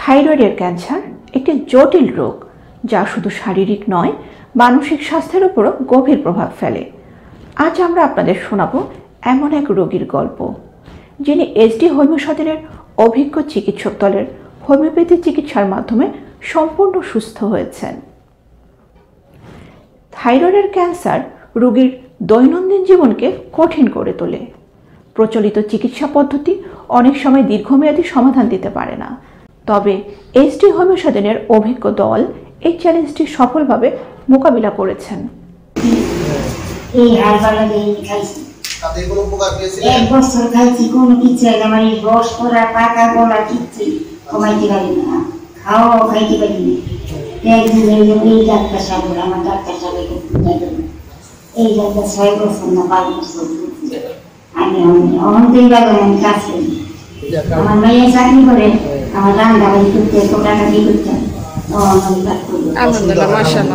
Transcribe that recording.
থাইরয়েডের ক্যান্সার একটি জটিল রোগ যা শুধু শারীরিক নয়, মানসিক স্বাস্থ্যের উপরও গভীর প্রভাব ফেলে। আজ আমরা আপনাদের শোনাব এমন এক রোগীর গল্প, যিনি এসডি হোমিও সদনের অভিজ্ঞ চিকিৎসক দলের হোমিওপ্যাথি চিকিৎসার মাধ্যমে সম্পূর্ণ সুস্থ হয়েছেন। থাইরয়েডের ক্যান্সার রোগীর দৈনন্দিন জীবনকে কঠিন করে তোলে। প্রচলিত চিকিৎসা পদ্ধতি অনেক সময় দীর্ঘমেয়াদী সমাধান দিতে পারে না, তবে এসডি হোমিও সদনের অভিজ্ঞ দল এই চ্যালেঞ্জটি সফলভাবে মোকাবিলা করেছেন। এই হারবালা দিয়ে খাইছি, তাতে কোনো উপকার পেয়েছিল? এক বছর খাইছি, কোনো কিছু আমার এই রস করা পাকা গলা কিচ্ছু কমাইতে পারি না, খাওয়াও খাইতে পারি না। একদিন এই ডাক্তার সাহেব, আমার ডাক্তার সাহেব এই ডাক্তার 6 বছর না 5 বছর আমি অহন্তেই বাগান আমি কাজ করি। আমার মেয়ে চাকরি করে, আমার রান্না বাড়ি করতে টাকা দিয়ে করতাম। আলহামদুলিল্লাহ, মাশাআল্লাহ।